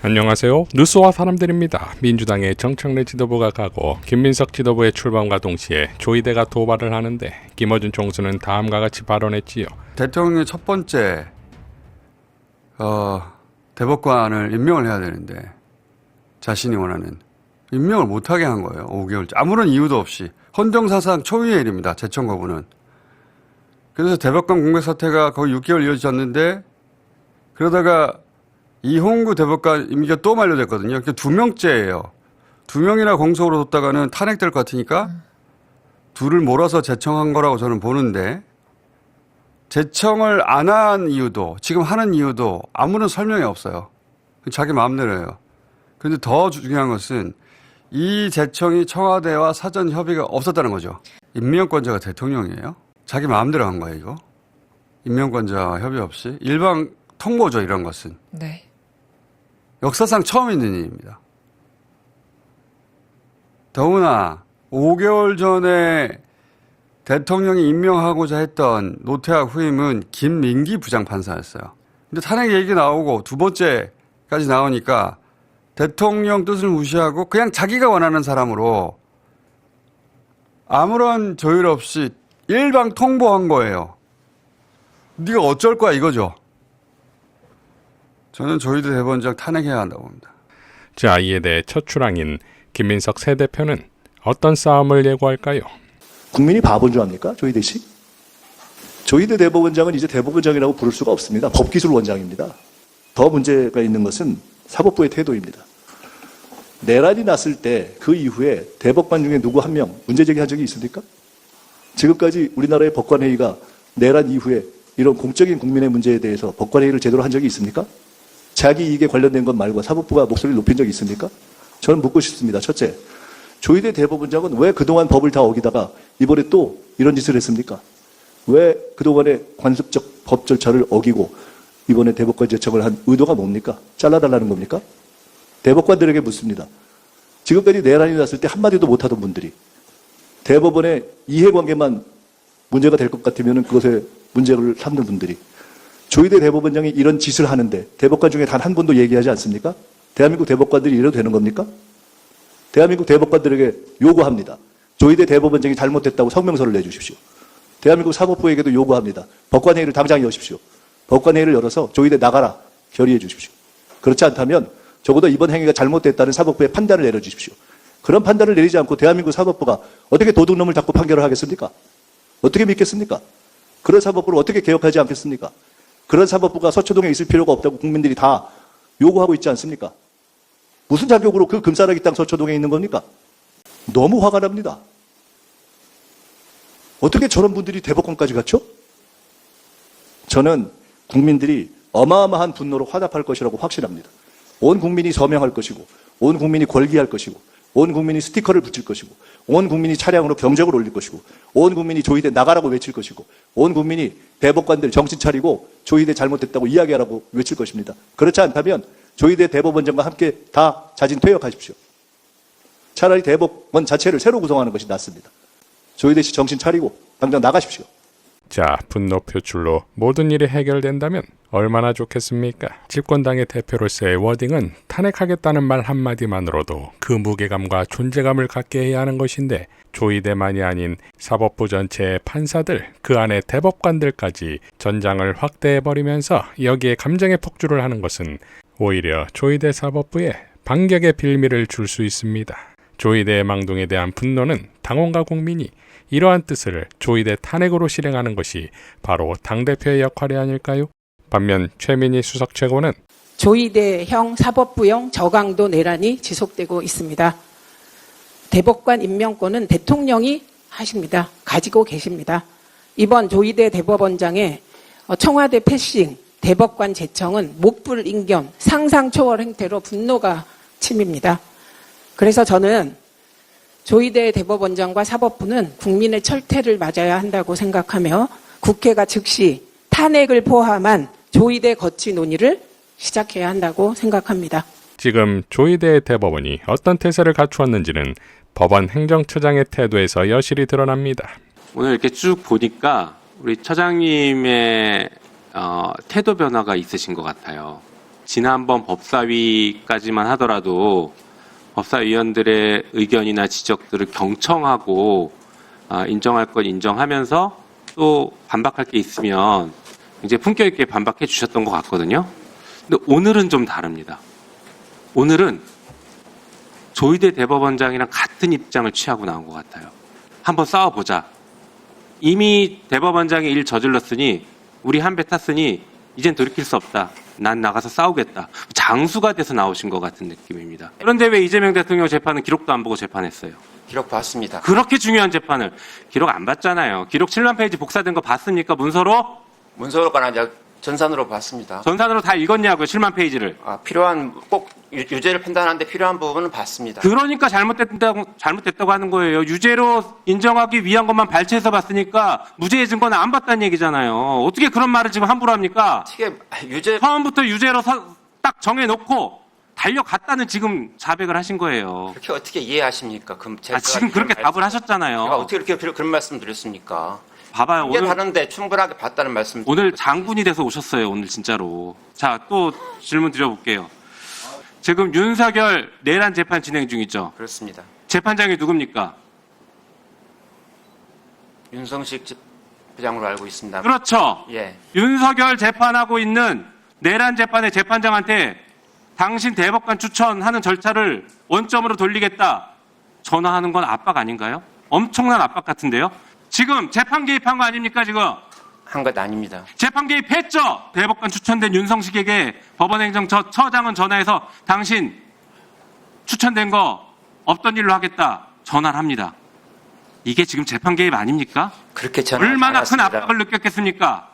안녕하세요. 뉴스와 사람들입니다. 민주당의 정청래 지도부가 가고 김민석 지도부의 출범과 동시에 조이대가 도발을 하는데 김어준 총수는 다음과 같이 발언했지요. 대통령의 첫 번째 대법관을 임명을 해야 되는데 자신이 원하는 임명을 못하게 한 거예요. 5개월째. 아무런 이유도 없이. 헌정사상 초유의 일입니다. 재청 거부는. 그래서 대법관 공백 사태가 거의 6개월 이어졌는데 그러다가 이홍구 대법관 임기가 또 만료됐거든요. 그게 2명째예요. 2명이나 공석으로 뒀다가는 탄핵될 것 같으니까 둘을 몰아서 재청한 거라고 저는 보는데 재청을 안 한 이유도 지금 하는 이유도 아무런 설명이 없어요. 자기 마음대로예요. 그런데 더 중요한 것은 이 재청이 청와대와 사전 협의가 없었다는 거죠. 임명권자가 대통령이에요. 자기 마음대로 한 거예요, 이거. 임명권자와 협의 없이. 일방 통보죠, 이런 것은. 네. 역사상 처음 있는 일입니다. 더구나 5개월 전에 대통령이 임명하고자 했던 노태학 후임은 김민기 부장판사였어요. 근데 탄핵 얘기 나오고 두 번째까지 나오니까 대통령 뜻을 무시하고 그냥 자기가 원하는 사람으로 아무런 조율 없이 일방 통보한 거예요. 네가 어쩔 거야 이거죠. 저는 조이대 대법원장 탄핵해야 한다고 봅니다. 자, 이에 대해 첫 출항인 김민석 새 대표는 어떤 싸움을 예고할까요? 국민이 바본 줄 압니까? 조이대 씨? 조이대 대법원장은 이제 대법원장이라고 부를 수가 없습니다. 법기술원장입니다. 더 문제가 있는 것은 사법부의 태도입니다. 내란이 났을 때 그 이후에 대법관 중에 누구 한 명 문제 제기한 적이 있습니까? 지금까지 우리나라의 법관회의가 내란 이후에 이런 공적인 국민의 문제에 대해서 법관회의를 제대로 한 적이 있습니까? 자기 이익에 관련된 것 말고 사법부가 목소리를 높인 적이 있습니까? 저는 묻고 싶습니다. 첫째, 조이대 대법원장은 왜 그동안 법을 다 어기다가 이번에 또 이런 짓을 했습니까? 왜 그동안의 관습적 법 절차를 어기고 이번에 대법관 제청을 한 의도가 뭡니까? 잘라달라는 겁니까? 대법관들에게 묻습니다. 지금까지 내란이 났을 때 한마디도 못하던 분들이 대법원의 이해관계만 문제가 될 것 같으면 그것에 문제를 삼는 분들이 조이대 대법원장이 이런 짓을 하는데 대법관 중에 단 한 분도 얘기하지 않습니까? 대한민국 대법관들이 이래도 되는 겁니까? 대한민국 대법관들에게 요구합니다. 조이대 대법원장이 잘못됐다고 성명서를 내주십시오. 대한민국 사법부에게도 요구합니다. 법관회의를 당장 여십시오. 법관회의를 열어서 조이대 나가라 결의해 주십시오. 그렇지 않다면 적어도 이번 행위가 잘못됐다는 사법부의 판단을 내려주십시오. 그런 판단을 내리지 않고 대한민국 사법부가 어떻게 도둑놈을 잡고 판결을 하겠습니까? 어떻게 믿겠습니까? 그런 사법부를 어떻게 개혁하지 않겠습니까? 그런 사법부가 서초동에 있을 필요가 없다고 국민들이 다 요구하고 있지 않습니까? 무슨 자격으로 그 금싸라기 땅 서초동에 있는 겁니까? 너무 화가 납니다. 어떻게 저런 분들이 대법관까지 갔죠? 저는 국민들이 어마어마한 분노로 화답할 것이라고 확신합니다. 온 국민이 서명할 것이고 온 국민이 걸기할 것이고 온 국민이 스티커를 붙일 것이고 온 국민이 차량으로 경적을 올릴 것이고 온 국민이 조이대 나가라고 외칠 것이고 온 국민이 대법관들 정신 차리고 조이대 잘못됐다고 이야기하라고 외칠 것입니다. 그렇지 않다면 조이대 대법원장과 함께 다 자진 퇴역하십시오. 차라리 대법원 자체를 새로 구성하는 것이 낫습니다. 조이대 씨 정신 차리고 당장 나가십시오. 자, 분노 표출로 모든 일이 해결된다면 얼마나 좋겠습니까? 집권당의 대표로서의 워딩은 탄핵하겠다는 말 한마디만으로도 그 무게감과 존재감을 갖게 해야 하는 것인데 조이대만이 아닌 사법부 전체의 판사들, 그 안에 대법관들까지 전장을 확대해버리면서 여기에 감정의 폭주를 하는 것은 오히려 조이대 사법부에 반격의 빌미를 줄 수 있습니다. 조이대의 망동에 대한 분노는 당원과 국민이 이러한 뜻을 조이대 탄핵으로 실행하는 것이 바로 당대표의 역할이 아닐까요? 반면 최민희 수석 최고는 조이대형 사법부형 저강도 내란이 지속되고 있습니다. 대법관 임명권은 대통령이 하십니다. 가지고 계십니다. 이번 조이대 대법원장의 청와대 패싱, 대법관 제청은 못불 인견, 상상 초월 행태로 분노가 치밉니다. 그래서 저는 조이대 대법원장과 사법부는 국민의 철퇴를 맞아야 한다고 생각하며 국회가 즉시 탄핵을 포함한 조이대 거치 논의를 시작해야 한다고 생각합니다. 지금 조이대 대법원이 어떤 태세를 갖추었는지는 법원 행정처장의 태도에서 여실히 드러납니다. 오늘 이렇게 쭉 보니까 우리 처장님의 태도 변화가 있으신 것 같아요. 지난번 법사위까지만 하더라도 법사위원들의 의견이나 지적들을 경청하고 인정할 건 인정하면서 또 반박할 게 있으면 이제 품격 있게 반박해 주셨던 것 같거든요. 근데 오늘은 좀 다릅니다. 오늘은 조희대 대법원장이랑 같은 입장을 취하고 나온 것 같아요. 한번 싸워보자. 이미 대법원장이 일 저질렀으니 우리 한 배 탔으니 이젠 돌이킬 수 없다. 난 나가서 싸우겠다. 장수가 돼서 나오신 것 같은 느낌입니다. 그런데 왜 이재명 대통령 재판은 기록도 안 보고 재판했어요? 기록 봤습니다. 그렇게 중요한 재판을 기록 안 봤잖아요. 기록 7만 페이지 복사된 거 봤습니까? 문서로? 문서로가 아니라 전산으로 봤습니다. 전산으로 다 읽었냐고요, 7만 페이지를. 필요한 꼭 유죄를 판단하는데 필요한 부분은 봤습니다. 그러니까 잘못됐다고 하는 거예요. 유죄로 인정하기 위한 것만 발췌해서 봤으니까 무죄의 증거는 안 봤다는 얘기잖아요. 어떻게 그런 말을 지금 함부로 합니까? 어떻게 유죄 처음부터 유죄로 딱 정해놓고 달려갔다는 지금 자백을 하신 거예요. 그렇게 어떻게 이해하십니까? 지금 그렇게 답을 하셨잖아요. 제가 어떻게 그런 말씀 드렸습니까? 봐봐요. 이게 오늘 다른데 충분하게 봤다는 말씀. 오늘 장군이 돼서 오셨어요. 오늘 진짜로. 자, 또 질문 드려볼게요. 지금 윤석열 내란 재판 진행 중이죠. 그렇습니다. 재판장이 누굽니까? 윤성식 부장으로 알고 있습니다. 그렇죠. 예. 윤석열 재판하고 있는 내란 재판의 재판장한테 당신 대법관 추천하는 절차를 원점으로 돌리겠다. 전화하는 건 압박 아닌가요? 엄청난 압박 같은데요. 지금 재판 개입한 거 아닙니까 지금? 한 것 아닙니다. 재판 개입했죠. 대법관 추천된 윤성식에게 법원행정처장은 전화해서 당신 추천된 거 없던 일로 하겠다. 전화를 합니다. 이게 지금 재판 개입 아닙니까? 그렇게 전화 얼마나 큰 압박을 느꼈겠습니까?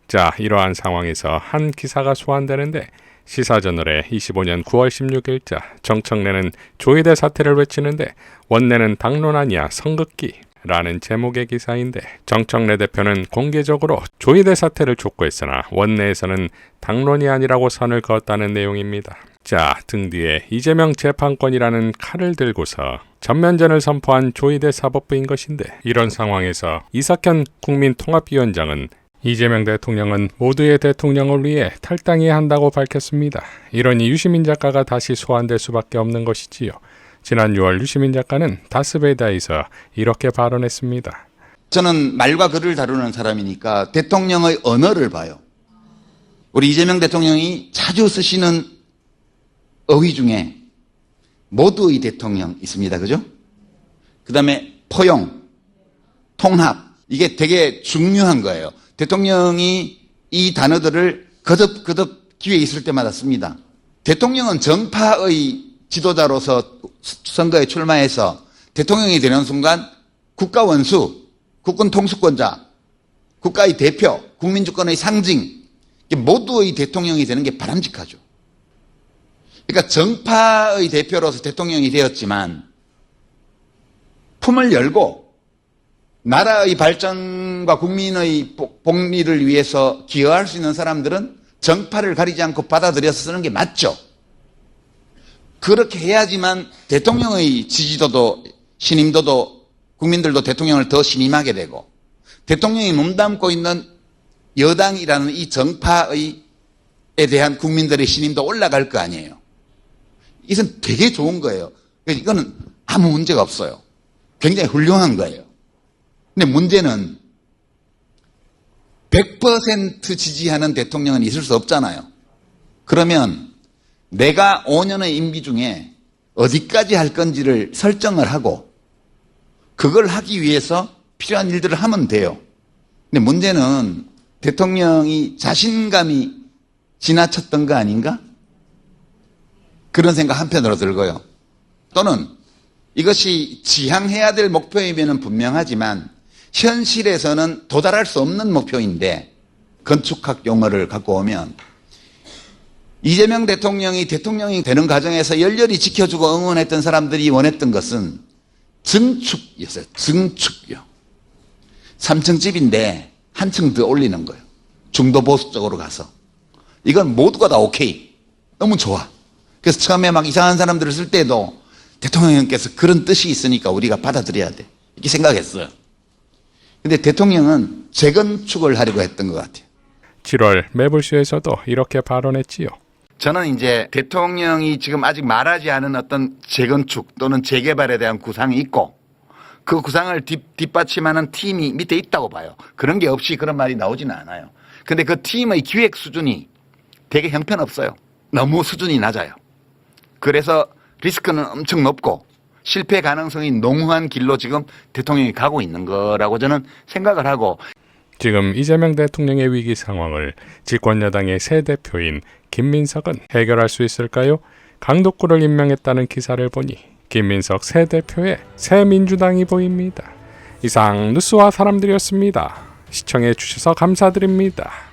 자, 이러한 상황에서 한 기사가 소환되는데 시사저널의 25년 9월 16일자 정청래는 조희대 사태를 외치는데 원내는 당론 아니야 성극기 라는 제목의 기사인데 정청래 대표는 공개적으로 조희대 사태를 촉구했으나 원내에서는 당론이 아니라고 선을 그었다는 내용입니다. 자, 등 뒤에 이재명 재판권이라는 칼을 들고서 전면전을 선포한 조희대 사법부인 것인데 이런 상황에서 이석현 국민통합위원장은 이재명 대통령은 모두의 대통령을 위해 탈당해야 한다고 밝혔습니다. 이러니 유시민 작가가 다시 소환될 수밖에 없는 것이지요. 지난 6월 유시민 작가는 다스베이다에서 이렇게 발언했습니다. 저는 말과 글을 다루는 사람이니까 대통령의 언어를 봐요. 우리 이재명 대통령이 자주 쓰시는 어휘 중에 모두의 대통령 있습니다. 그죠? 그 다음에 포용, 통합, 이게 되게 중요한 거예요. 대통령이 이 단어들을 거듭 기회 있을 때마다 씁니다. 대통령은 정파의 지도자로서 선거에 출마해서 대통령이 되는 순간 국가 원수, 국군 통수권자, 국가의 대표, 국민주권의 상징, 모두의 대통령이 되는 게 바람직하죠. 그러니까 정파의 대표로서 대통령이 되었지만 품을 열고 나라의 발전과 국민의 복리를 위해서 기여할 수 있는 사람들은 정파를 가리지 않고 받아들여서 쓰는 게 맞죠. 그렇게 해야지만 대통령의 지지도도 신임도도 국민들도 대통령을 더 신임하게 되고 대통령이 몸담고 있는 여당이라는 이 정파에 대한 국민들의 신임도 올라갈 거 아니에요. 이것은 되게 좋은 거예요. 이거는 아무 문제가 없어요. 굉장히 훌륭한 거예요. 근데 문제는 100% 지지하는 대통령은 있을 수 없잖아요. 그러면 내가 5년의 임기 중에 어디까지 할 건지를 설정을 하고 그걸 하기 위해서 필요한 일들을 하면 돼요. 근데 문제는 대통령이 자신감이 지나쳤던 거 아닌가? 그런 생각 한편으로 들고요. 또는 이것이 지향해야 될 목표이면 분명하지만 현실에서는 도달할 수 없는 목표인데 건축학 용어를 갖고 오면 이재명 대통령이 대통령이 되는 과정에서 열렬히 지켜주고 응원했던 사람들이 원했던 것은 증축이었어요. 증축이요. 3층 집인데 한 층 더 올리는 거예요. 중도 보수 쪽으로 가서. 이건 모두가 다 오케이. 너무 좋아. 그래서 처음에 막 이상한 사람들을 쓸 때도 대통령께서 그런 뜻이 있으니까 우리가 받아들여야 돼. 이렇게 생각했어요. 근데 대통령은 재건축을 하려고 했던 것 같아요. 7월 매불쇼에서도 이렇게 발언했지요. 저는 이제 대통령이 지금 아직 말하지 않은 어떤 재건축 또는 재개발에 대한 구상이 있고 그 구상을 뒷받침하는 팀이 밑에 있다고 봐요. 그런 게 없이 그런 말이 나오지는 않아요. 근데 그 팀의 기획 수준이 되게 형편없어요. 너무 수준이 낮아요. 그래서 리스크는 엄청 높고 실패 가능성이 농후한 길로 지금 대통령이 가고 있는 거라고 저는 생각을 하고 지금 이재명 대통령의 위기 상황을 집권 여당의 새 대표인 김민석은 해결할 수 있을까요? 강독구를 임명했다는 기사를 보니 김민석 새 대표의 새 민주당이 보입니다. 이상 뉴스와 사람들이었습니다. 시청해 주셔서 감사드립니다.